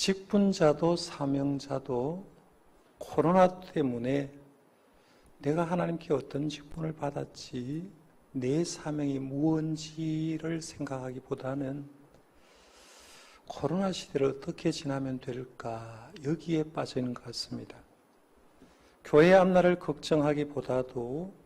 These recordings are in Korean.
직분자도 사명자도 코로나 때문에 내가 하나님께 어떤 직분을 받았지, 내 사명이 무언지를 생각하기보다는 코로나 시대를 어떻게 지나면 될까, 여기에 빠져 있는 것 같습니다. 교회 앞날을 걱정하기보다도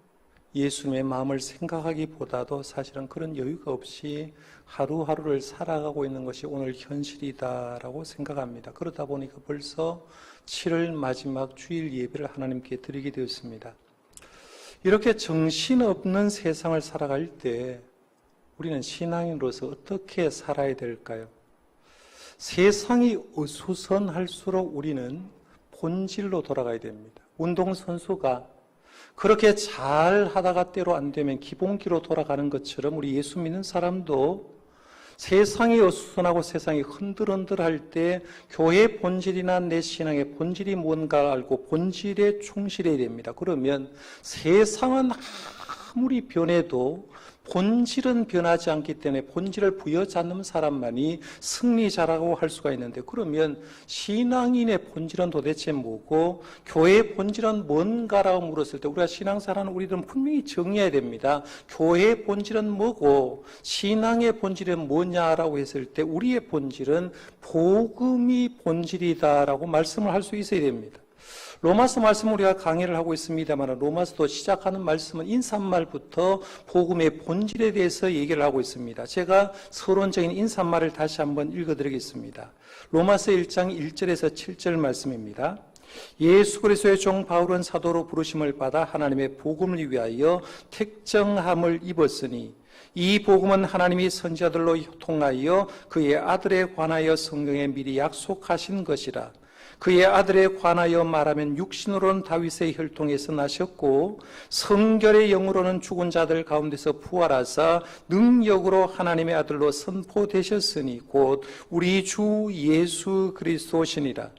예수님의 마음을 생각하기보다도 사실은 그런 여유가 없이 하루하루를 살아가고 있는 것이 오늘 현실이다라고 생각합니다. 그러다 보니까 벌써 7월 마지막 주일 예배를 하나님께 드리게 되었습니다. 이렇게 정신없는 세상을 살아갈 때 우리는 신앙인으로서 어떻게 살아야 될까요? 세상이 어수선할수록 우리는 본질로 돌아가야 됩니다. 운동선수가 그렇게 잘 하다가 때로 안 되면 기본기로 돌아가는 것처럼 우리 예수 믿는 사람도 세상이 어수선하고 세상이 흔들흔들할 때 교회의 본질이나 내 신앙의 본질이 뭔가 알고 본질에 충실해야 됩니다. 그러면 세상은 아무리 변해도 본질은 변하지 않기 때문에 본질을 부여잡는 사람만이 승리자라고 할 수가 있는데, 그러면 신앙인의 본질은 도대체 뭐고 교회의 본질은 뭔가라고 물었을 때 우리가 신앙사라는 우리들은 분명히 정의해야 됩니다. 교회의 본질은 뭐고 신앙의 본질은 뭐냐라고 했을 때 우리의 본질은 복음이 본질이다라고 말씀을 할 수 있어야 됩니다. 로마서 말씀 우리가 강의를 하고 있습니다만 로마서도 시작하는 말씀은 인사말부터 복음의 본질에 대해서 얘기를 하고 있습니다. 제가 서론적인 인사말을 다시 한번 읽어드리겠습니다. 로마서 1장 1절에서 7절 말씀입니다. 예수 그리스도의 종 바울은 사도로 부르심을 받아 하나님의 복음을 위하여 택정함을 입었으니 이 복음은 하나님이 선지자들로 통하여 그의 아들에 관하여 성경에 미리 약속하신 것이라. 그의 아들에 관하여 말하면 육신으로는 다윗의 혈통에서 나셨고 성결의 영으로는 죽은 자들 가운데서 부활하사 능력으로 하나님의 아들로 선포되셨으니 곧 우리 주 예수 그리스도시니라.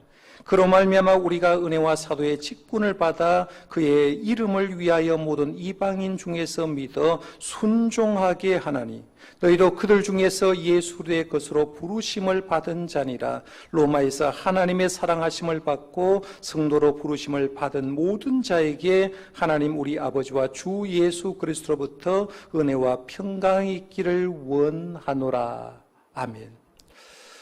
그로 말미암아 우리가 은혜와 사도의 직분을 받아 그의 이름을 위하여 모든 이방인 중에서 믿어 순종하게 하나니 너희도 그들 중에서 예수의 것으로 부르심을 받은 자니라. 로마에서 하나님의 사랑하심을 받고 성도로 부르심을 받은 모든 자에게 하나님 우리 아버지와 주 예수 그리스도로부터 은혜와 평강이 있기를 원하노라. 아멘.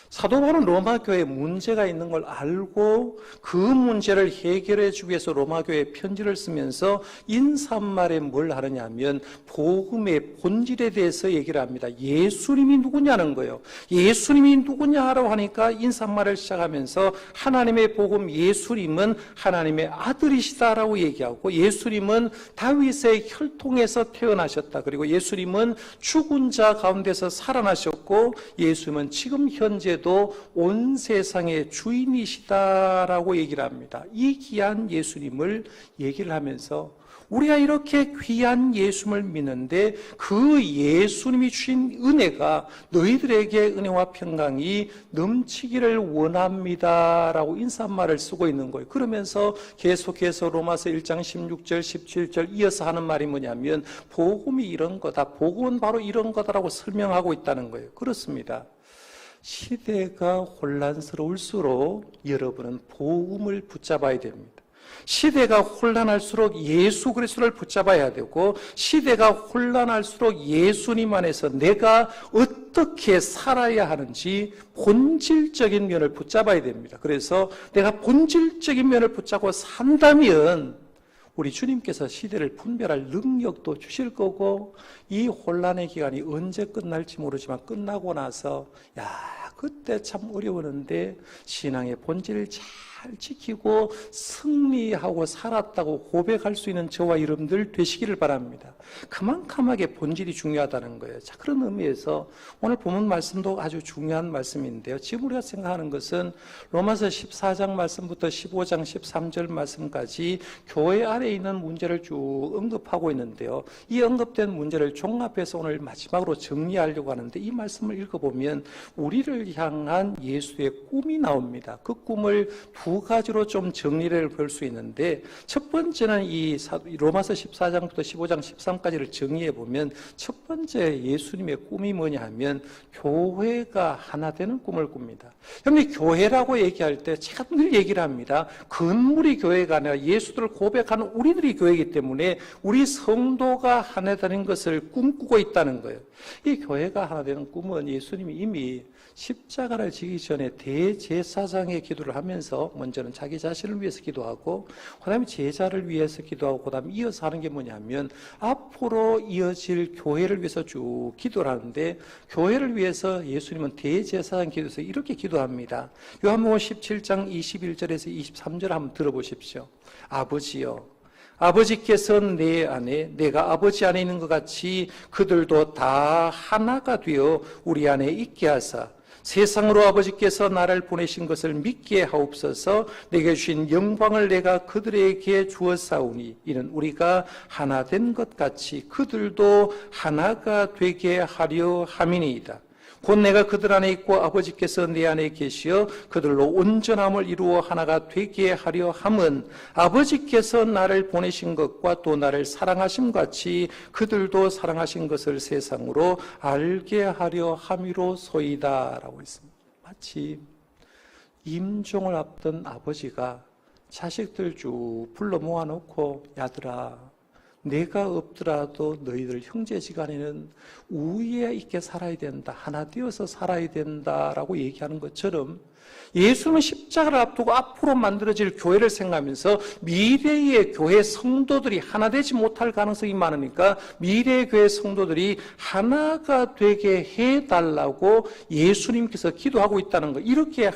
사도 바울은 로마 교회에 문제가 있는 걸 알고 그 문제를 해결해 주기 위해서 로마 교회에 편지를 쓰면서 인사말에 뭘 하느냐 하면 복음의 본질에 대해서 얘기를 합니다. 예수님이 누구냐는 거예요. 예수님이 누구냐라고 하니까 인사말을 시작하면서 하나님의 복음 예수님은 하나님의 아들이시다라고 얘기하고 예수님은 다윗의 혈통에서 태어나셨다. 그리고 예수님은 죽은 자 가운데서 살아나셨고 예수님은 지금 현재도 온 세상의 주인이시다라고 얘기를 합니다. 이 귀한 예수님을 얘기를 하면서 우리가 이렇게 귀한 예수님을 믿는데 그 예수님이 주신 은혜가 너희들에게 은혜와 평강이 넘치기를 원합니다라고 인사말을 쓰고 있는 거예요. 그러면서 계속해서 로마서 1장 16절 17절 이어서 하는 말이 뭐냐면 복음이 이런 거다, 복음은 바로 이런 거다라고 설명하고 있다는 거예요. 그렇습니다. 시대가 혼란스러울수록 여러분은 복음을 붙잡아야 됩니다. 시대가 혼란할수록 예수 그리스도를 붙잡아야 되고 시대가 혼란할수록 예수님 안에서 내가 어떻게 살아야 하는지 본질적인 면을 붙잡아야 됩니다. 그래서 내가 본질적인 면을 붙잡고 산다면 우리 주님께서 시대를 분별할 능력도 주실 거고 이 혼란의 기간이 언제 끝날지 모르지만 끝나고 나서 그때 참 어려웠는데 신앙의 본질을 잘 지키고 승리하고 살았다고 고백할 수 있는 저와 여러분들 되시기를 바랍니다. 그만큼하게 본질이 중요하다는 거예요. 자, 그런 의미에서 오늘 본문 말씀도 아주 중요한 말씀인데요. 지금 우리가 생각하는 것은 로마서 14장 말씀부터 15장 13절 말씀까지 교회 안에 있는 문제를 쭉 언급하고 있는데요. 이 언급된 문제를 종합해서 오늘 마지막으로 정리하려고 하는데 이 말씀을 읽어보면 우리를 천국을 향한 예수의 꿈이 나옵니다. 그 꿈을 두 가지로 좀 정리를 볼 수 있는데, 첫 번째는 이 로마서 14장부터 15장 13까지를 정리해 보면 첫 번째 예수님의 꿈이 뭐냐 하면 교회가 하나 되는 꿈을 꿉니다. 여러분이 교회라고 얘기할 때 제가 늘 얘기를 합니다. 건물이 교회가 아니라 예수를 고백하는 우리들이 교회이기 때문에 우리 성도가 하나 되는 것을 꿈꾸고 있다는 거예요. 이 교회가 하나 되는 꿈은 예수님이 이미 십자가를 지기 전에 대제사장의 기도를 하면서 먼저는 자기 자신을 위해서 기도하고 그 다음에 제자를 위해서 기도하고 그 다음에 이어서 하는 게 뭐냐면 앞으로 이어질 교회를 위해서 쭉 기도를 하는데, 교회를 위해서 예수님은 대제사장 기도에서 이렇게 기도합니다. 요한복음 17장 21절에서 23절 한번 들어보십시오. 아버지여, 아버지께서 내 안에, 내가 아버지 안에 있는 것 같이 그들도 다 하나가 되어 우리 안에 있게 하사 세상으로 아버지께서 나를 보내신 것을 믿게 하옵소서. 내게 주신 영광을 내가 그들에게 주었사오니 이는 우리가 하나 된 것 같이 그들도 하나가 되게 하려 함이니이다. 곧 내가 그들 안에 있고 아버지께서 내 안에 계시어 그들로 온전함을 이루어 하나가 되게 하려 함은 아버지께서 나를 보내신 것과 또 나를 사랑하심 같이 그들도 사랑하신 것을 세상으로 알게 하려 함이로소이다 라고 했습니다. 마치 임종을 앞둔 아버지가 자식들 쭉 불러 모아놓고 야들아, 내가 없더라도 너희들 형제지간에는 우위에 있게 살아야 된다, 하나 되어서 살아야 된다라고 얘기하는 것처럼 예수님은 십자가를 앞두고 앞으로 만들어질 교회를 생각하면서 미래의 교회 성도들이 하나 되지 못할 가능성이 많으니까 미래의 교회 성도들이 하나가 되게 해달라고 예수님께서 기도하고 있다는 거. 이렇게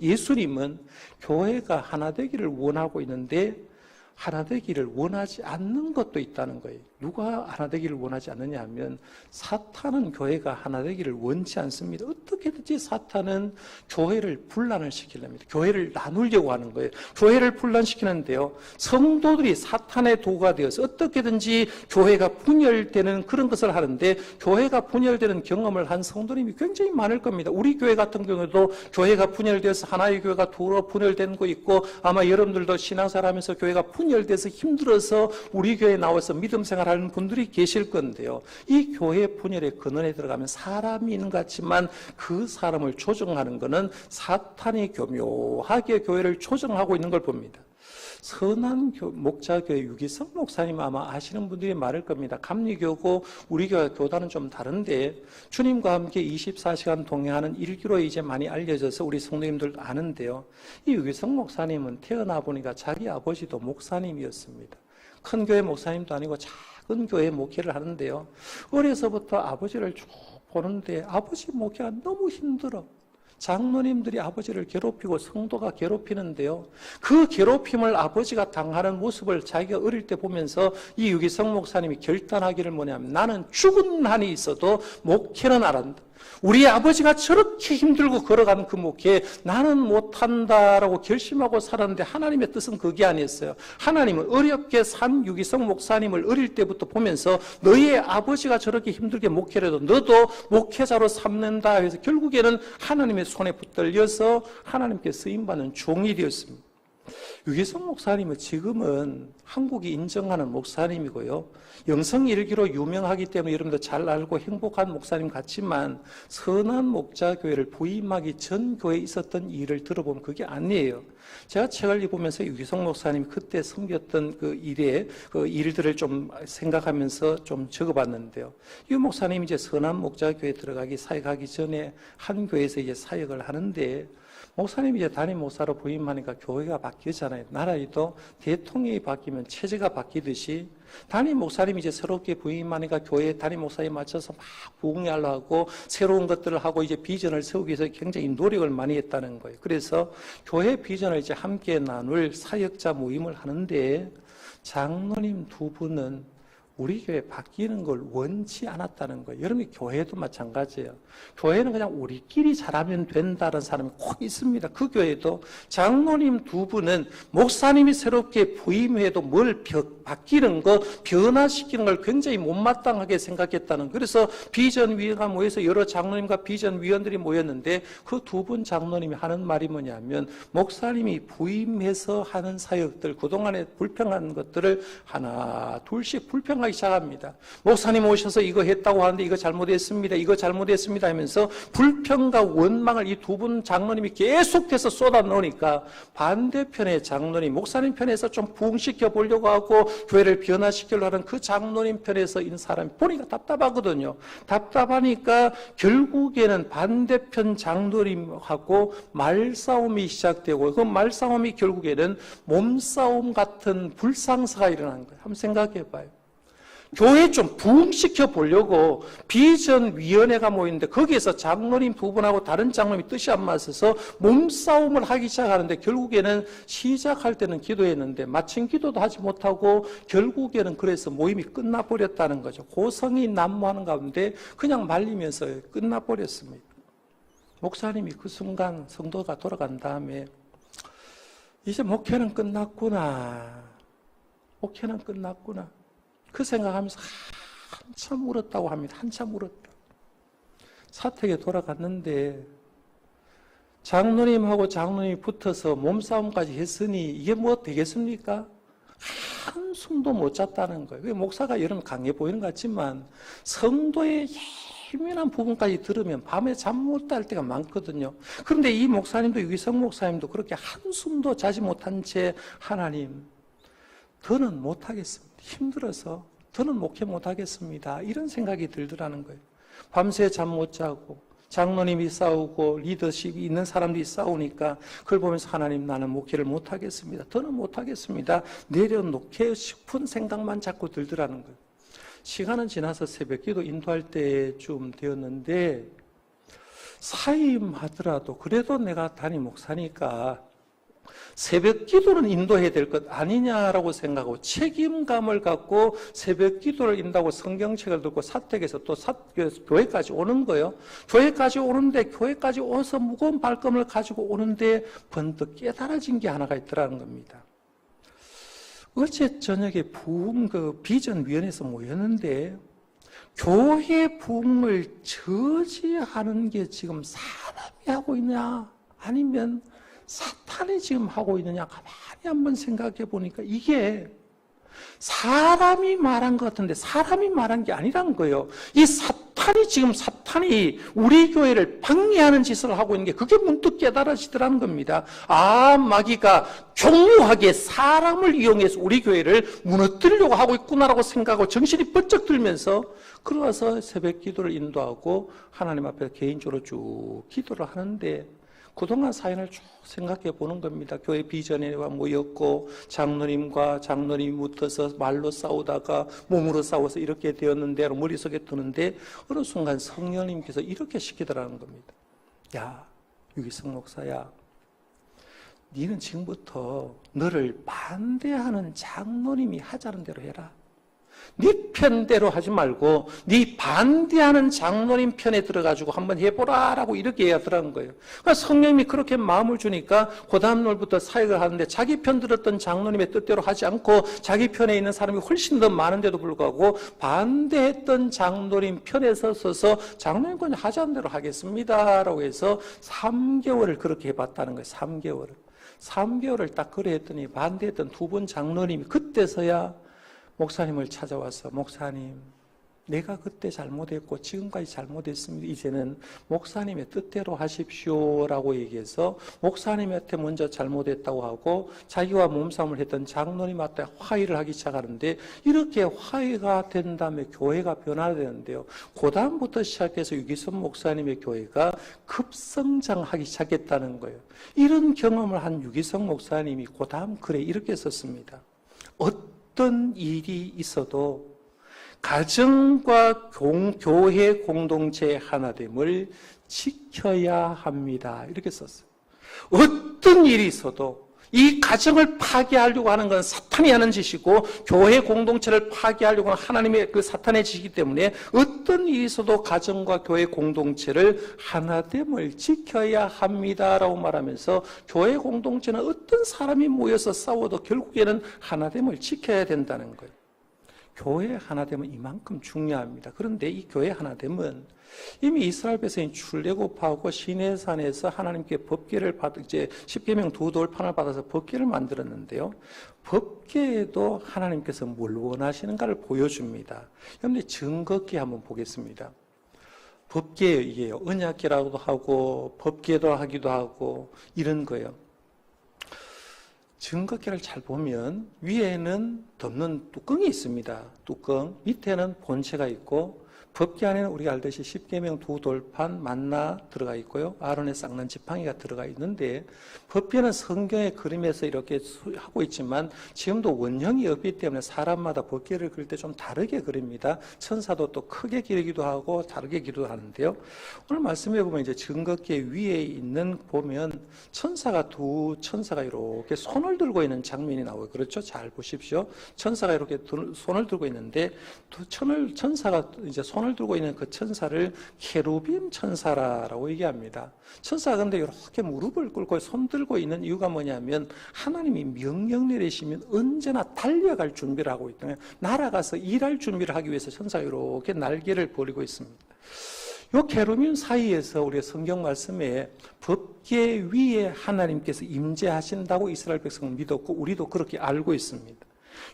예수님은 교회가 하나 되기를 원하고 있는데 하나 되기를 원하지 않는 것도 있다는 거예요. 누가 하나 되기를 원하지 않느냐 하면 사탄은 교회가 하나 되기를 원치 않습니다. 어떻게든지 사탄은 교회를 분란을 시키려합니다. 교회를 나누려고 하는 거예요. 교회를 분란시키는데요, 성도들이 사탄의 도구가 되어서 어떻게든지 교회가 분열되는 그런 것을 하는데, 교회가 분열되는 경험을 한 성도님이 굉장히 많을 겁니다. 우리 교회 같은 경우도 교회가 분열되어서 하나의 교회가 두로 분열된 거 있고, 아마 여러분들도 신앙생활하면서 교회가 분열돼서 힘들어서 우리 교회에 나와서 믿음 생활 하는 분들이 계실 건데요, 이 교회 분열의 근원에 들어가면 사람이 있는 것 같지만 그 사람을 조정하는 것은 사탄이 교묘하게 교회를 조정하고 있는 걸 봅니다. 선한 목자교회 유기성 목사님 아마 아시는 분들이 많을 겁니다. 감리교고 우리 교회 교단은 좀 다른데 주님과 함께 24시간 동행하는 일기로 이제 많이 알려져서 우리 성도님들도 아는데요, 이 유기성 목사님은 태어나 보니까 자기 아버지도 목사님이었습니다. 큰 교회 목사님도 아니고 작은 교회 목회를 하는데요, 어려서부터 아버지를 쭉 보는데 아버지 목회가 너무 힘들어. 장로님들이 아버지를 괴롭히고 성도가 괴롭히는데요, 그 괴롭힘을 아버지가 당하는 모습을 자기가 어릴 때 보면서 이 유기성 목사님이 결단하기를 뭐냐면, 나는 죽은 한이 있어도 목회는 안 한다. 우리 아버지가 저렇게 힘들고 걸어가는 그 목회 나는 못한다라고 결심하고 살았는데, 하나님의 뜻은 그게 아니었어요. 하나님은 어렵게 산 유기성 목사님을 어릴 때부터 보면서 너의 아버지가 저렇게 힘들게 목회를 해도 너도 목회자로 삼는다 해서 결국에는 하나님의 손에 붙들려서 하나님께 쓰임받는 종이 되었습니다. 유기성 목사님은 지금은 한국이 인정하는 목사님이고요, 영성일기로 유명하기 때문에 여러분들 잘 알고 행복한 목사님 같지만, 선한 목자교회를 부임하기 전 교회에 있었던 일을 들어보면 그게 아니에요. 제가 책을 읽으면서 유기성 목사님이 그때 섬겼던 그 일들을 좀 생각하면서 좀 적어봤는데요, 이 목사님이 이제 선한 목자교회에 들어가기 사역하기 전에 한 교회에서 이제 사역을 하는데, 목사님이 이제 담임 목사로 부임하니까 교회가 바뀌잖아요. 나라에도 대통령이 바뀌면 체제가 바뀌듯이 담임 목사님이 이제 새롭게 부임하니까 교회 담임 목사에 맞춰서 막 부흥하려고 새로운 것들을 하고 이제 비전을 세우기 위해서 굉장히 노력을 많이 했다는 거예요. 그래서 교회 비전을 이제 함께 나눌 사역자 모임을 하는데, 장로님 두 분은 우리 교회 바뀌는 걸 원치 않았다는 거예요. 여러분이 교회도 마찬가지예요. 교회는 그냥 우리끼리 잘하면 된다는 사람이 꼭 있습니다. 그 교회도 장로님 두 분은 목사님이 새롭게 부임해도 뭘 바뀌는 거, 변화시키는 걸 굉장히 못마땅하게 생각했다는 거예요. 그래서 비전위원회가 모여서 여러 장로님과 비전위원들이 모였는데 그 두 분 장로님이 하는 말이 뭐냐면 목사님이 부임해서 하는 사역들, 그동안에 불평한 것들을 하나 둘씩 불평하기 시작합니다. 목사님 오셔서 이거 했다고 하는데 이거 잘못했습니다. 이거 잘못했습니다 하면서 불평과 원망을 이 두 분 장로님이 계속해서 쏟아놓으니까 반대편의 장로님, 목사님 편에서 좀 부흥시켜 보려고 하고 교회를 변화시키려고 하는 그 장로님 편에서 있는 사람이 보니까 답답하거든요. 답답하니까 결국에는 반대편 장로님하고 말싸움이 시작되고 그 말싸움이 결국에는 몸싸움 같은 불상사가 일어나는 거예요. 한번 생각해 봐요. 교회 좀 부흥시켜 보려고 비전위원회가 모이는데 거기에서 장로님 두 분하고 다른 장로님이 뜻이 안 맞아서 몸싸움을 하기 시작하는데 결국에는 시작할 때는 기도했는데 마침 기도도 하지 못하고 결국에는 그래서 모임이 끝나버렸다는 거죠. 고성이 난무하는 가운데 그냥 말리면서 끝나버렸습니다. 목사님이 그 순간 성도가 돌아간 다음에 이제 목회는 끝났구나. 목회는 끝났구나. 그 생각하면서 한참 울었다고 합니다. 한참 울었다. 사택에 돌아갔는데 장로님하고 장로님이 붙어서 몸싸움까지 했으니 이게 뭐 되겠습니까? 한숨도 못 잤다는 거예요. 목사가 여러분 강해 보이는 것 같지만 성도의 예민한 부분까지 들으면 밤에 잠 못 잘 때가 많거든요. 그런데 이 목사님도 유기성 목사님도 그렇게 한숨도 자지 못한 채 하나님, 더는 못하겠습니다. 힘들어서 더는 목회 못하겠습니다. 이런 생각이 들더라는 거예요. 밤새 잠 못 자고 장로님이 싸우고 리더십이 있는 사람들이 싸우니까 그걸 보면서 하나님, 나는 목회를 못하겠습니다. 더는 못하겠습니다. 내려놓게 싶은 생각만 자꾸 들더라는 거예요. 시간은 지나서 새벽기도 인도할 때쯤 되었는데 사임하더라도 그래도 내가 담임 목사니까 새벽 기도는 인도해야 될 것 아니냐라고 생각하고 책임감을 갖고 새벽 기도를 인도하고 성경책을 들고 사택에서 또 교회까지 오는 거예요. 교회까지 오는데 교회까지 와서 무거운 발걸음을 가지고 오는데 번뜩 깨달아진 게 하나가 있더라는 겁니다. 어제 저녁에 부흥 비전위원회에서 모였는데 교회 부흥을 저지하는 게 지금 사람이 하고 있냐 아니면 사탄이 지금 하고 있느냐 가만히 한번 생각해 보니까 이게 사람이 말한 것 같은데 사람이 말한 게 아니란 거예요. 이 사탄이 우리 교회를 방해하는 짓을 하고 있는 게 그게 문득 깨달아지더라는 겁니다. 아, 마귀가 교묘하게 사람을 이용해서 우리 교회를 무너뜨리려고 하고 있구나라고 생각하고 정신이 번쩍 들면서 그러와서 새벽 기도를 인도하고 하나님 앞에 개인적으로 쭉 기도를 하는데 그동안 사연을 쭉 생각해 보는 겁니다. 교회 비전회가 모였고 장로님과 장로님이 붙어서 말로 싸우다가 몸으로 싸워서 이렇게 되었는데 머릿속에 드는데 어느 순간 성령님께서 이렇게 시키더라는 겁니다. 야, 유기성 목사야, 너는 지금부터 너를 반대하는 장로님이 하자는 대로 해라. 네 편대로 하지 말고 네 반대하는 장로님 편에 들어가지고 한번 해보라 라고 이렇게 얘기하더라는 거예요. 그러니까 성령님이 그렇게 마음을 주니까 그 다음 날부터 사역을 하는데 자기 편 들었던 장로님의 뜻대로 하지 않고 자기 편에 있는 사람이 훨씬 더 많은데도 불구하고 반대했던 장로님 편에 서서 장로님 그냥 하자는 대로 하겠습니다 라고 해서 3개월을 그렇게 해봤다는 거예요. 3개월을 딱 그래 했더니 반대했던 두 분 장로님이 그때서야 목사님을 찾아와서 목사님, 내가 그때 잘못했고 지금까지 잘못했습니다. 이제는 목사님의 뜻대로 하십시오라고 얘기해서 목사님한테 먼저 잘못했다고 하고 자기와 몸싸움을 했던 장로님한테 화해를 하기 시작하는데 이렇게 화해가 된 다음에 교회가 변화되는데요. 그 다음부터 시작해서 유기성 목사님의 교회가 급성장하기 시작했다는 거예요. 이런 경험을 한 유기성 목사님이 그 다음 글에 이렇게 썼습니다. 어떤 일이 있어도 가정과 교회 공동체의 하나됨을 지켜야 합니다. 이렇게 썼어요. 어떤 일이 있어도 이 가정을 파괴하려고 하는 건 사탄이 하는 짓이고 교회 공동체를 파괴하려고 하는 하나님의 그 사탄의 짓이기 때문에 어떤 일이 있어도 가정과 교회 공동체를 하나됨을 지켜야 합니다라고 말하면서 교회 공동체는 어떤 사람이 모여서 싸워도 결국에는 하나됨을 지켜야 된다는 거예요. 교회 하나됨은 이만큼 중요합니다. 그런데 이 교회 하나됨은 이미 이스라엘 백성이 출애굽하고 시내산에서 하나님께 법궤를 이제 십계명 두 돌판을 받아서 법궤를 만들었는데요. 법궤에도 하나님께서 뭘 원하시는가를 보여줍니다. 여러분들 증거궤 한번 보겠습니다. 법궤예요. 언약궤라고도 하고 법궤도 하기도 하고 이런 거예요. 증거궤를 잘 보면 위에는 덮는 뚜껑이 있습니다. 뚜껑, 밑에는 본체가 있고 법궤 안에는 우리가 알듯이 십계명 두 돌판 만나 들어가 있고요. 아론의 쌍난 지팡이가 들어가 있는데 법궤는 성경의 그림에서 이렇게 하고 있지만 지금도 원형이 없기 때문에 사람마다 법궤를 그릴 때 좀 다르게 그립니다. 천사도 또 크게 기르기도 하고 다르게 기도하는데요. 오늘 말씀해 보면 이제 증거궤 위에 있는 보면 두 천사가 이렇게 손을 들고 있는 장면이 나오고 그렇죠? 잘 보십시오. 천사가 이렇게 손을 들고 있는데 천사가 이제 손을 들고 있는 그 천사를 케루빔 천사라고 얘기합니다. 천사가 그런데 이렇게 무릎을 꿇고 손 들고 있는 이유가 뭐냐면 하나님이 명령 내리시면 언제나 달려갈 준비를 하고 있다. 날아가서 일할 준비를 하기 위해서 천사가 이렇게 날개를 벌이고 있습니다. 이 케루빔 사이에서 우리가 성경 말씀에 법궤 위에 하나님께서 임재하신다고 이스라엘 백성은 믿었고 우리도 그렇게 알고 있습니다.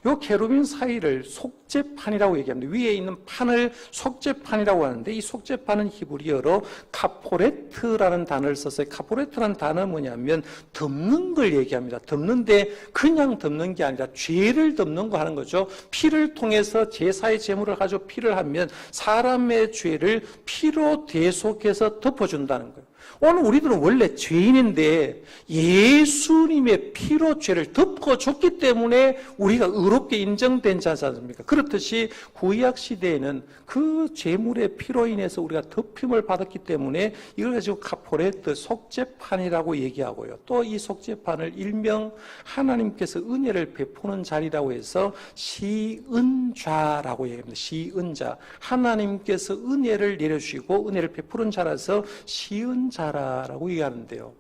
이 케루빔 사이를 속죄판이라고 얘기합니다. 위에 있는 판을 속죄판이라고 하는데 이 속죄판은 히브리어로 카포레트라는 단어를 썼어요. 카포레트라는 단어는 뭐냐면 덮는 걸 얘기합니다. 덮는데 그냥 덮는 게 아니라 죄를 덮는 거 하는 거죠. 피를 통해서 제사의 제물을 가지고 피를 하면 사람의 죄를 피로 대속해서 덮어준다는 거예요. 오늘 우리들은 원래 죄인인데 예수님의 피로 죄를 덮어줬기 때문에 우리가 의롭게 인정된 자지 않습니까? 그렇듯이 구약 시대에는 그 제물의 피로 인해서 우리가 덮임을 받았기 때문에 이걸 가지고 카포레트 속죄판이라고 얘기하고요. 또 이 속죄판을 일명 하나님께서 은혜를 베푸는 자리라고 해서 시은좌라고 얘기합니다. 시은좌. 하나님께서 은혜를 내려주시고 은혜를 베푸는 자라서 시은자라고 얘기하는데요.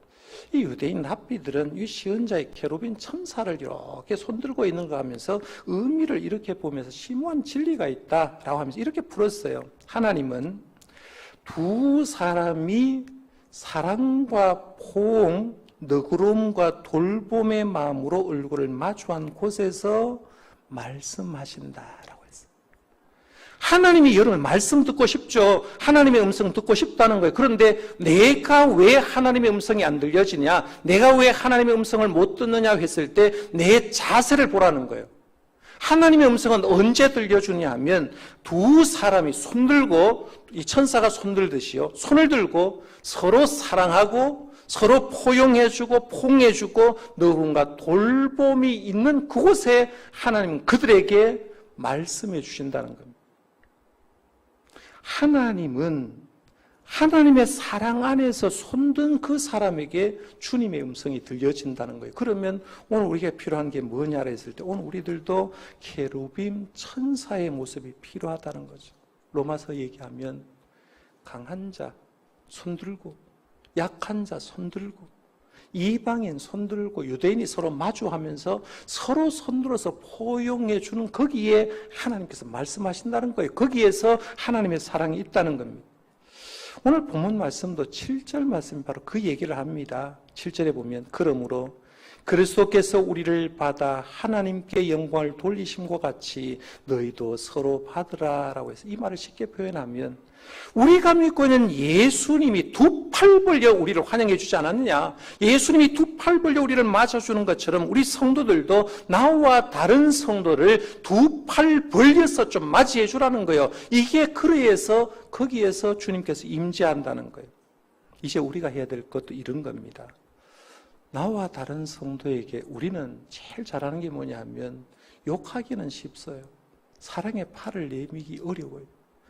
이 유대인 랍비들은 이 시은자의 케루빔 천사를 이렇게 손들고 있는 거 하면서 의미를 이렇게 보면서 심오한 진리가 있다라고 하면서 이렇게 풀었어요. 하나님은 두 사람이 사랑과 포옹, 너그러움과 돌봄의 마음으로 얼굴을 마주한 곳에서 말씀하신다라고 했어요. 하나님이 여러분 말씀 듣고 싶죠. 하나님의 음성 듣고 싶다는 거예요. 그런데 내가 왜 하나님의 음성이 안 들려지냐, 내가 왜 하나님의 음성을 못 듣느냐 했을 때 내 자세를 보라는 거예요. 하나님의 음성은 언제 들려주냐 하면 두 사람이 손들고, 이 천사가 손들듯이요, 손을 들고 서로 사랑하고 서로 포용해주고 포옹해주고 누군가 돌봄이 있는 그곳에 하나님은 그들에게 말씀해 주신다는 겁니다. 하나님은 하나님의 사랑 안에서 손든 그 사람에게 주님의 음성이 들려진다는 거예요. 그러면 오늘 우리가 필요한 게 뭐냐라 했을 때 오늘 우리들도 케루빔 천사의 모습이 필요하다는 거죠. 로마서 얘기하면 강한 자 손들고 약한 자 손들고 이방인 손들고 유대인이 서로 마주하면서 서로 손들어서 포용해 주는 거기에 하나님께서 말씀하신다는 거예요. 거기에서 하나님의 사랑이 있다는 겁니다. 오늘 본문 말씀도 7절 말씀이 바로 그 얘기를 합니다. 7절에 보면 그러므로 그리스도께서 우리를 받아 하나님께 영광을 돌리심과 같이 너희도 서로 받으라라고 해서 이 말을 쉽게 표현하면 우리가 믿고 있는 예수님이 두 팔 벌려 우리를 환영해 주지 않았느냐, 예수님이 두 팔 벌려 우리를 맞아주는 것처럼 우리 성도들도 나와 다른 성도를 두 팔 벌려서 좀 맞이해 주라는 거예요. 이게 그래서 거기에서 주님께서 임재한다는 거예요. 이제 우리가 해야 될 것도 이런 겁니다. 나와 다른 성도에게 우리는 제일 잘하는 게 뭐냐 하면 욕하기는 쉽어요. 사랑의 팔을 내미기 어려워요.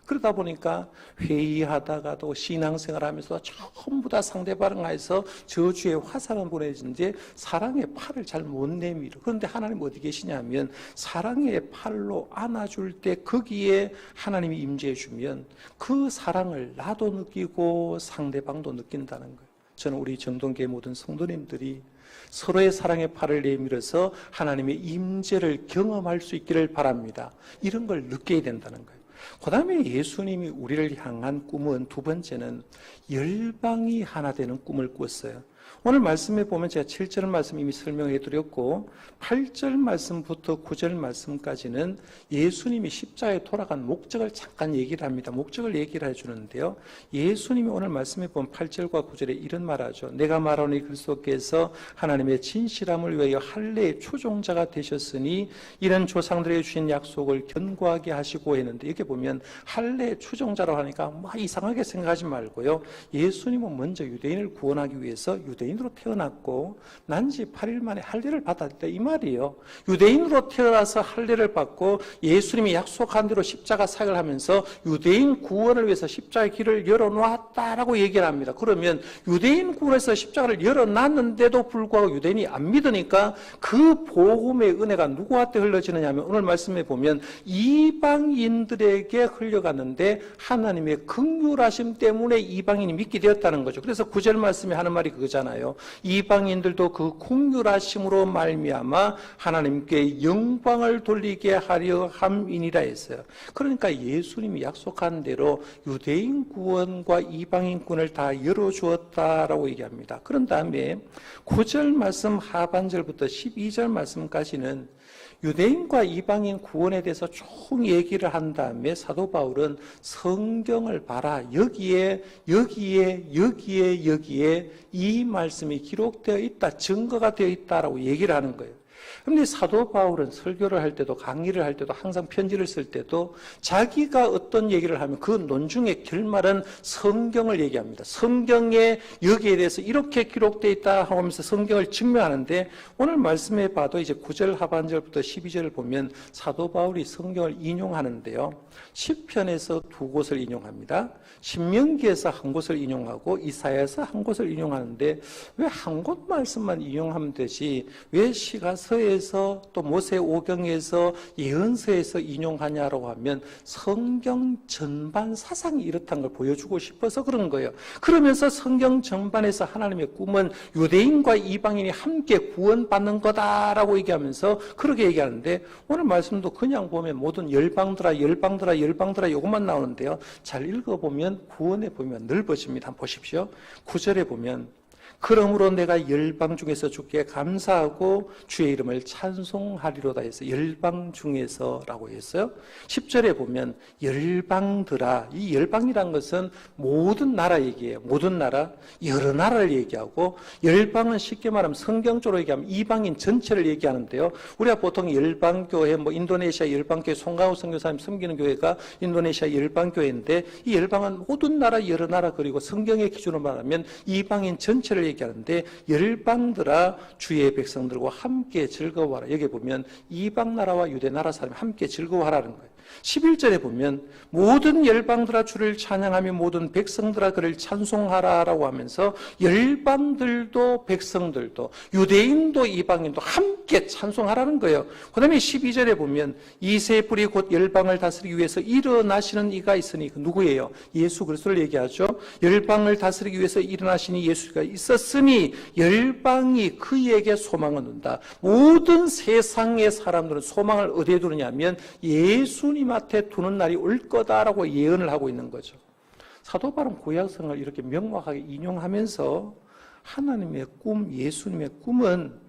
그러다 보니까 회의하다가도 신앙생활하면서 전부 다 상대방에서 저주의 화살은 보내지는데 사랑의 팔을 잘 못 내밀어. 그런데 하나님 어디 계시냐면 사랑의 팔로 안아줄 때 거기에 하나님이 임재해 주면 그 사랑을 나도 느끼고 상대방도 느낀다는 거예요. 저는 우리 정동교회 모든 성도님들이 서로의 사랑의 팔을 내밀어서 하나님의 임재를 경험할 수 있기를 바랍니다. 이런 걸 느껴야 된다는 거예요. 그 다음에 예수님이 우리를 향한 꿈은 두 번째는 열방이 하나 되는 꿈을 꿨어요. 오늘 말씀에 보면 제가 7절 말씀 이미 설명해 드렸고 8절 말씀부터 9절 말씀까지는 예수님이 십자가에 돌아간 목적을 잠깐 얘기를 합니다. 목적을 얘기를 해주는데요. 예수님이 오늘 말씀에 보면 8절과 9절에 이런 말하죠. 내가 말하노니 그리스도께서 하나님의 진실함을 위하여 할례의 추종자가 되셨으니 이런 조상들에게 주신 약속을 견고하게 하시고 했는데 여기 보면 할례의 추종자라고 하니까 막 이상하게 생각하지 말고요. 예수님은 먼저 유대인을 구원하기 위해서 유대인으로 태어났고 난지 8일 만에 할례를 받았다 이 말이에요. 유대인으로 태어나서 할례를 받고 예수님이 약속한 대로 십자가 사역을 하면서 유대인 구원을 위해서 십자가의 길을 열어놓았다라고 얘기를 합니다. 그러면 유대인 구원에서 십자가를 열어놨는데도 불구하고 유대인이 안 믿으니까 그 복음의 은혜가 누구한테 흘러지느냐 하면 오늘 말씀에 보면 이방인들에게 흘려갔는데 하나님의 긍휼하심 때문에 이방인이 믿게 되었다는 거죠. 그래서 9절 말씀에 하는 말이 그거잖아요. 이방인들도 그 긍휼하심으로 말미암아 하나님께 영광을 돌리게 하려 함이니라 했어요. 그러니까 예수님이 약속한 대로 유대인 구원과 이방인 구원을 다 열어주었다라고 얘기합니다. 그런 다음에 9절 말씀 하반절부터 12절 말씀까지는 유대인과 이방인 구원에 대해서 쭉 얘기를 한 다음에 사도 바울은 성경을 봐라. 여기에 이 말씀이 기록되어 있다. 증거가 되어 있다라고 얘기를 하는 거예요. 그런데 사도 바울은 설교를 할 때도 강의를 할 때도 항상 편지를 쓸 때도 자기가 어떤 얘기를 하면 그 논중의 결말은 성경을 얘기합니다. 성경에 여기에 대해서 이렇게 기록되어 있다 하면서 성경을 증명하는데 오늘 말씀에 봐도 이제 9절 하반절부터 12절을 보면 사도 바울이 성경을 인용하는데요. 시편에서 두 곳을 인용합니다. 신명기에서 한 곳을 인용하고 이사야에서 한 곳을 인용하는데 왜 한 곳 말씀만 인용하면 되지 왜 시가서에서 또 모세 오경에서 예언서에서 인용하냐라고 하면 성경 전반 사상이 이렇다는 걸 보여주고 싶어서 그런 거예요. 그러면서 성경 전반에서 하나님의 꿈은 유대인과 이방인이 함께 구원받는 거다라고 얘기하면서 그렇게 얘기하는데 오늘 말씀도 그냥 보면 모든 열방들아 이것만 나오는데요. 잘 읽어보면 구원에 보면 넓어집니다. 한번 보십시오. 9절에 보면 그러므로 내가 열방 중에서 주께 감사하고 주의 이름을 찬송하리로다 해서 열방 중에서라고 했어요. 10절에 보면 열방들아, 이 열방이란 것은 모든 나라 얘기예요. 모든 나라, 여러 나라를 얘기하고 열방은 쉽게 말하면 성경적으로 얘기하면 이방인 전체를 얘기하는데요. 우리가 보통 열방교회, 인도네시아 열방교회 송강호 선교사님 섬기는 교회가 인도네시아 열방교회인데 이 열방은 모든 나라, 여러 나라 그리고 성경의 기준으로 말하면 이방인 전체를 얘기하는데 열방들아 주의 백성들과 함께 즐거워하라. 여기 보면 이방 나라와 유대 나라 사람이 함께 즐거워하라는 거예요. 11절에 보면 모든 열방들아 주를 찬양하며 모든 백성들아 그를 찬송하라라고 하면서 열방들도 백성들도 유대인도 이방인도 함께 찬송하라는 거예요. 그 다음에 12절에 보면 이새 뿌리 곧 열방을 다스리기 위해서 일어나시는 이가 있으니 그 누구예요? 예수 그리스도를 얘기하죠. 열방을 다스리기 위해서 일어나시니 예수가 있었으니 열방이 그에게 소망을 둔다. 모든 세상의 사람들은 소망을 어디에 두느냐 하면 예수님한테 두는 날이 올 거다라고 예언을 하고 있는 거죠. 사도 바울은 구약성을 이렇게 명확하게 인용하면서 하나님의 꿈, 예수님의 꿈은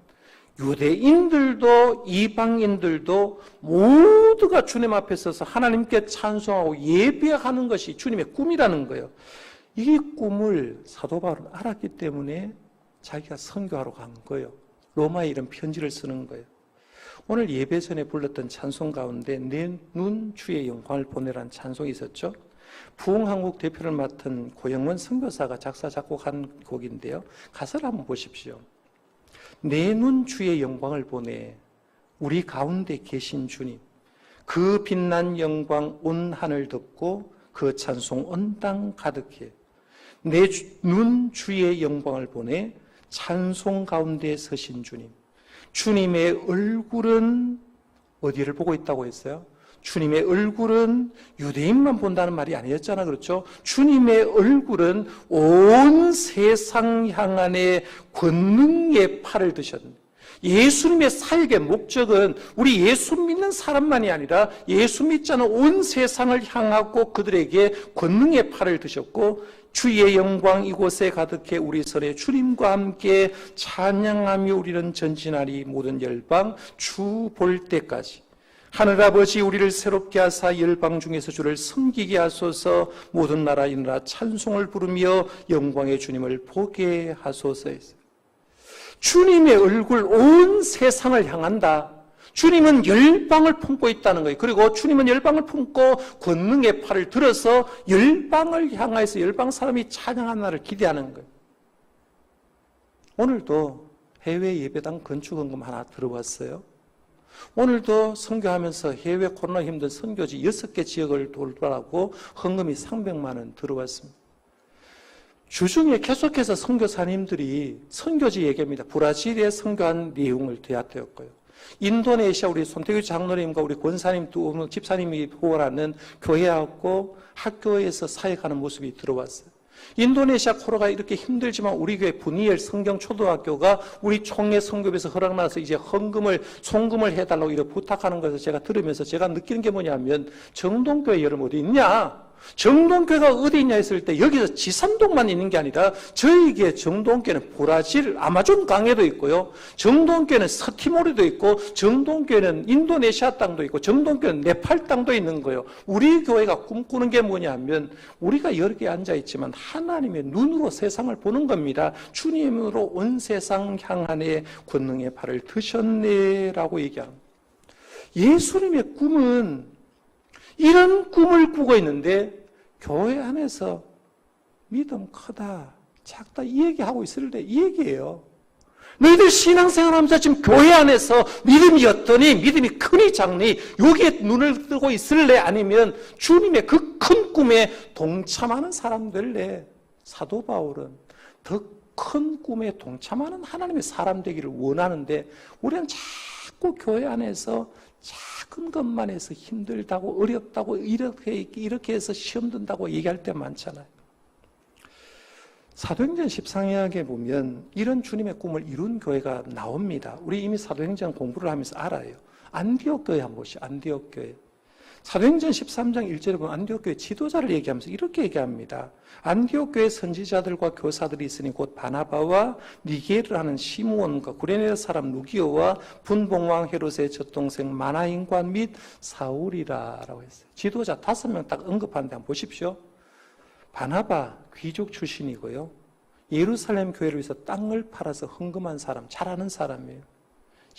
유대인들도 이방인들도 모두가 주님 앞에 서서 하나님께 찬송하고 예배하는 것이 주님의 꿈이라는 거예요. 이 꿈을 사도 바울은 알았기 때문에 자기가 선교하러 간 거예요. 로마에 이런 편지를 쓰는 거예요. 오늘 예배 전에 불렀던 찬송 가운데 내 눈 주의 영광을 보내라는 찬송이 있었죠. 부흥한국 대표를 맡은 고영원 선교사가 작사 작곡한 곡인데요. 가사를 한번 보십시오. 내 눈 주의 영광을 보내 우리 가운데 계신 주님 그 빛난 영광 온 하늘 덮고 그 찬송 온 땅 가득해. 내 눈 주의 영광을 보내 찬송 가운데 서신 주님. 주님의 얼굴은 어디를 보고 있다고 했어요? 주님의 얼굴은 유대인만 본다는 말이 아니었잖아, 그렇죠? 주님의 얼굴은 온 세상 향한의 권능의 팔을 드셨는데, 예수님의 사역의 목적은 우리 예수 믿는 사람만이 아니라 예수 믿지 않은 온 세상을 향하고 그들에게 권능의 팔을 드셨고, 주의 영광 이곳에 가득해 우리 설에 주님과 함께 찬양하며 우리는 전진하리. 모든 열방 주 볼 때까지. 하늘아버지, 우리를 새롭게 하사 열방 중에서 주를 섬기게 하소서. 모든 나라 인하라 찬송을 부르며 영광의 주님을 보게 하소서 했어요. 주님의 얼굴 온 세상을 향한다. 주님은 열방을 품고 있다는 거예요. 그리고 주님은 열방을 품고 권능의 팔을 들어서 열방을 향해서 열방 사람이 찬양하는 날을 기대하는 거예요. 오늘도 해외 예배당 건축 헌금 하나 들어왔어요. 오늘도 선교하면서 해외 코로나 힘든 선교지 6개 지역을 돌더라고 헌금이 300만 원 들어왔습니다. 주중에 계속해서 선교사님들이 선교지 얘기합니다. 브라질에 선교한 내용을 대하였고요. 인도네시아 우리 손태규 장로님과 우리 권사님 두 집사님이 후원하는 교회하고 학교에서 사역하는 모습이 들어왔어요. 인도네시아 코로나가 이렇게 힘들지만 우리 교회 분이엘 성경초등학교가 우리 총회 선교에서 허락나서 이제 송금을 해달라고 이렇게 부탁하는 것을 제가 들으면서 제가 느끼는 게 뭐냐면, 정동교회 여러분 어디 있냐? 정동교회가 어디 있냐 했을 때 여기서 지산동만 있는 게 아니라 저에게 정동교회는 브라질 아마존 강에도 있고요, 정동교회는 서티모르도 있고, 정동교회는 인도네시아 땅도 있고, 정동교회는 네팔 땅도 있는 거예요. 우리 교회가 꿈꾸는 게 뭐냐면, 우리가 여기 앉아있지만 하나님의 눈으로 세상을 보는 겁니다. 주님으로 온 세상 향한의 권능의 팔을 드셨네라고 얘기합니다. 예수님의 꿈은 이런 꿈을 꾸고 있는데 교회 안에서 믿음 크다 작다 이 얘기하고 있을 때 이 얘기예요. 너희들 신앙생활하면서 지금 교회 안에서 믿음이 어떠니, 믿음이 크니 작니, 여기에 눈을 뜨고 있을래? 아니면 주님의 그 큰 꿈에 동참하는 사람들래? 사도 바울은 더 큰 꿈에 동참하는 하나님의 사람 되기를 원하는데, 우리는 자꾸 교회 안에서 작은 것만 해서 힘들다고 어렵다고 이렇게 해서 시험 든다고 얘기할 때 많잖아요. 사도행전 13장에 보면 이런 주님의 꿈을 이룬 교회가 나옵니다. 우리 이미 사도행전 공부를 하면서 알아요. 안디옥 교회 한번 보시죠. 안디옥 교회. 사도행전 13장 1절에 보면 안디옥 교회 지도자를 얘기하면서 이렇게 얘기합니다. 안디옥 교회 선지자들과 교사들이 있으니 곧 바나바와 니게를 하는 시므온과 구레네 사람 루기오와 분봉왕 헤롯의 젖동생 마나인과 및 사울이라라고 했어요. 지도자 5명 딱 언급하는데 한번 보십시오. 바나바 귀족 출신이고요, 예루살렘 교회를 위해서 땅을 팔아서 헌금한 사람, 잘 아는 사람이에요.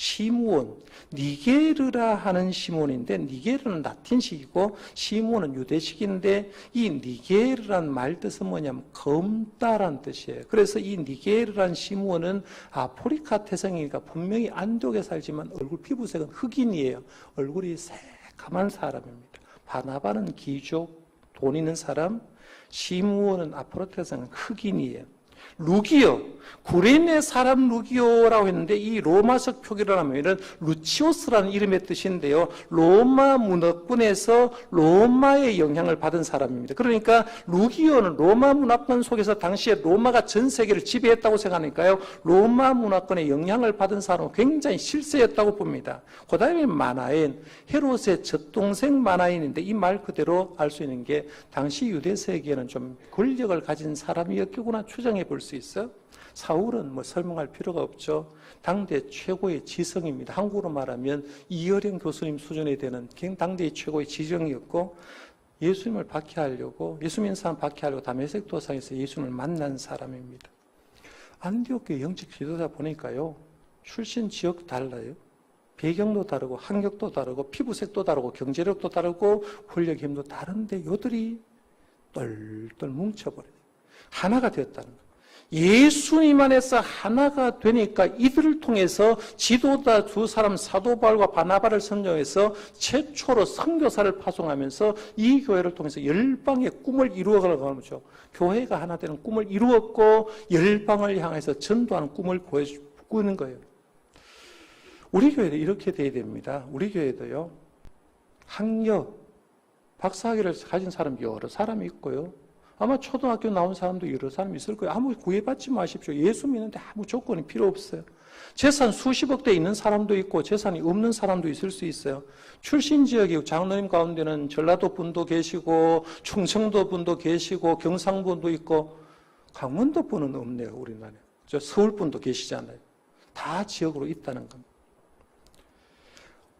시므온, 니게르라 하는 시몬인데, 니게르는 라틴식이고 시므온은 유대식인데, 이 니게르란 말 뜻은 뭐냐면 검다란 뜻이에요. 그래서 이 니게르란 시므온은 아프리카 태생이니까 분명히 안디옥에 살지만 얼굴 피부색은 흑인이에요. 얼굴이 새까만 사람입니다. 바나바는 귀족, 돈 있는 사람, 시므온은 아프리카 태생 흑인이에요. 루기오, 구레네 사람 루기오라고 했는데, 이 로마식 표기를 하면은 루치오스라는 이름의 뜻인데요, 로마 문화권에서 로마의 영향을 받은 사람입니다. 그러니까 루기오는 로마 문화권 속에서 당시에 로마가 전 세계를 지배했다고 생각하니까요, 로마 문화권의 영향을 받은 사람은 굉장히 실세였다고 봅니다. 그 다음에 마나인, 헤롯의 젖동생 마나인인데, 이 말 그대로 알 수 있는 게 당시 유대 세계에는 좀 권력을 가진 사람이었구나 추정해 볼 수 있어요. 사울은 뭐 설명할 필요가 없죠. 당대 최고의 지성입니다. 한국으로 말하면 이어령 교수님 수준이 되는 당대의 최고의 지성이었고, 예수님을 박해하려고, 예수 믿는 사람 박해하려고 다메섹 도상에서 예수님을 만난 사람입니다. 안디옥 교회 영적 지도자 보니까요, 출신 지역 달라요. 배경도 다르고 학력도 다르고 피부색도 다르고 경제력도 다르고 권력 힘도 다른데 요들이 똘똘 뭉쳐버려요. 하나가 되었다는 거예요. 예수님 안에서 하나가 되니까 이들을 통해서 지도자 두 사람 사도 바울과 바나바를 선정해서 최초로 선교사를 파송하면서 이 교회를 통해서 열방의 꿈을 이루어가려고 하는 거죠. 교회가 하나 되는 꿈을 이루었고 열방을 향해서 전도하는 꿈을 꾸는 거예요. 우리 교회도 이렇게 돼야 됩니다. 우리 교회도요. 학력, 박사학위를 가진 사람 여러 사람이 있고요. 아마 초등학교 나온 사람도 여러 사람이 있을 거예요. 아무 구애받지 마십시오. 예수 믿는데 아무 조건이 필요 없어요. 재산 수십억 대 있는 사람도 있고 재산이 없는 사람도 있을 수 있어요. 출신 지역이 장로님 가운데는 전라도 분도 계시고 충청도 분도 계시고 경상분도 있고 강원도 분은 없네요. 우리나라에. 서울 분도 계시잖아요. 다 지역으로 있다는 겁니다.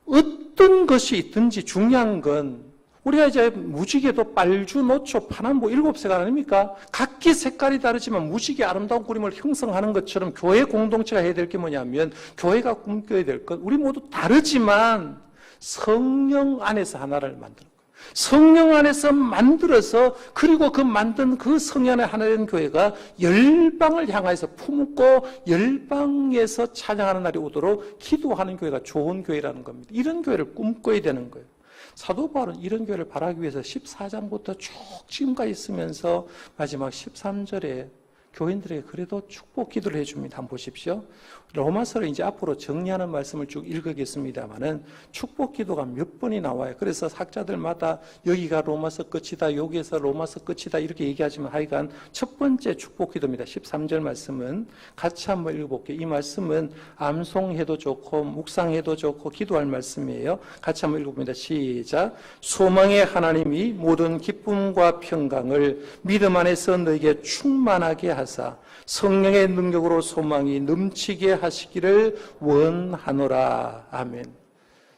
어떤 것이 있든지 중요한 건 우리가 이제 무지개도 빨주, 노초, 파남보 7색 아닙니까? 각기 색깔이 다르지만 무지개 아름다운 그림을 형성하는 것처럼 교회 공동체가 해야 될 게 뭐냐면 교회가 꿈꿔야 될 것, 우리 모두 다르지만 성령 안에서 하나를 만드는 거예요. 성령 안에서 만들어서 그리고 그 만든 그 성령 안에 하나 된 교회가 열방을 향해서 품고 열방에서 찬양하는 날이 오도록 기도하는 교회가 좋은 교회라는 겁니다. 이런 교회를 꿈꿔야 되는 거예요. 사도 바울은 이런 교회를 바라기 위해서 14장부터 쭉 지금까지 있으면서 마지막 13절에 교인들에게 그래도 축복 기도를 해줍니다. 한번 보십시오. 로마서를 이제 앞으로 정리하는 말씀을 쭉 읽겠습니다만은 축복 기도가 몇 번이 나와요. 그래서 학자들마다 여기가 로마서 끝이다, 여기에서 로마서 끝이다 이렇게 얘기하지만 하여간 첫 번째 축복 기도입니다. 13절 말씀은 같이 한번 읽어볼게요. 이 말씀은 암송해도 좋고 묵상해도 좋고 기도할 말씀이에요. 같이 한번 읽어봅니다. 시작. 소망의 하나님이 모든 기쁨과 평강을 믿음 안에서 너에게 충만하게 하사 성령의 능력으로 소망이 넘치게 하시기를 원하노라. 아멘.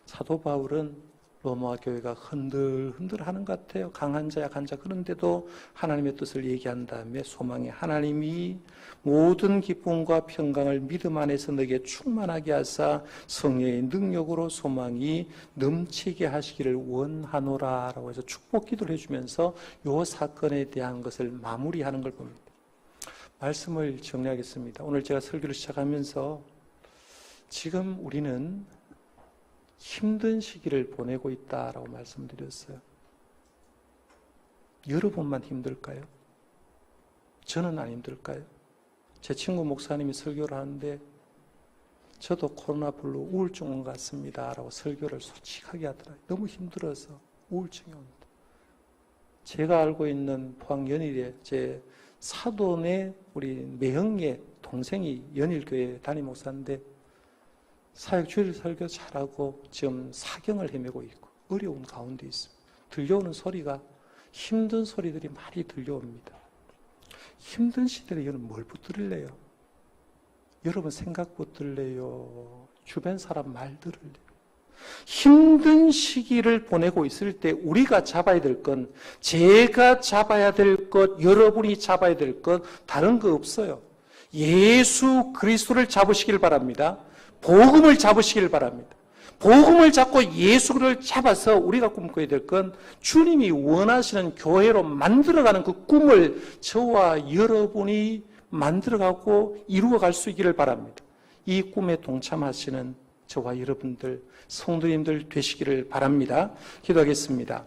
사도 바울은 로마 교회가 흔들흔들하는 것 같아요. 강한 자 약한 자. 그런데도 하나님의 뜻을 얘기한 다음에 소망의 하나님이 모든 기쁨과 평강을 믿음 안에서 너에게 충만하게 하사 성령의 능력으로 소망이 넘치게 하시기를 원하노라 라고 해서 축복 기도를 해주면서 이 사건에 대한 것을 마무리하는 걸 봅니다. 말씀을 정리하겠습니다. 오늘 제가 설교를 시작하면서 지금 우리는 힘든 시기를 보내고 있다라고 말씀드렸어요. 여러분만 힘들까요? 저는 안 힘들까요? 제 친구 목사님이 설교를 하는데 저도 코로나 블루 우울증 온 것 같습니다 라고 설교를 솔직하게 하더라고요. 너무 힘들어서 우울증이 옵니다. 제가 알고 있는 포항 연일에 제 사돈의 우리 매형의 동생이 연일교회 담임 목사인데 사역 주일 설교 잘하고 지금 사경을 헤매고 있고 어려운 가운데 있습니다. 들려오는 소리가 힘든 소리들이 많이 들려옵니다. 힘든 시대에 여러분 뭘 붙들래요? 여러분 생각 붙들래요? 주변 사람 말 들을래요? 힘든 시기를 보내고 있을 때 우리가 잡아야 될 건, 제가 잡아야 될 것, 여러분이 잡아야 될 것 다른 거 없어요. 예수 그리스도를 잡으시길 바랍니다. 복음을 잡으시길 바랍니다. 복음을 잡고 예수를 잡아서 우리가 꿈꿔야 될 건 주님이 원하시는 교회로 만들어가는 그 꿈을 저와 여러분이 만들어가고 이루어갈 수 있기를 바랍니다. 이 꿈에 동참하시는 저와 여러분들, 성도님들 되시기를 바랍니다. 기도하겠습니다.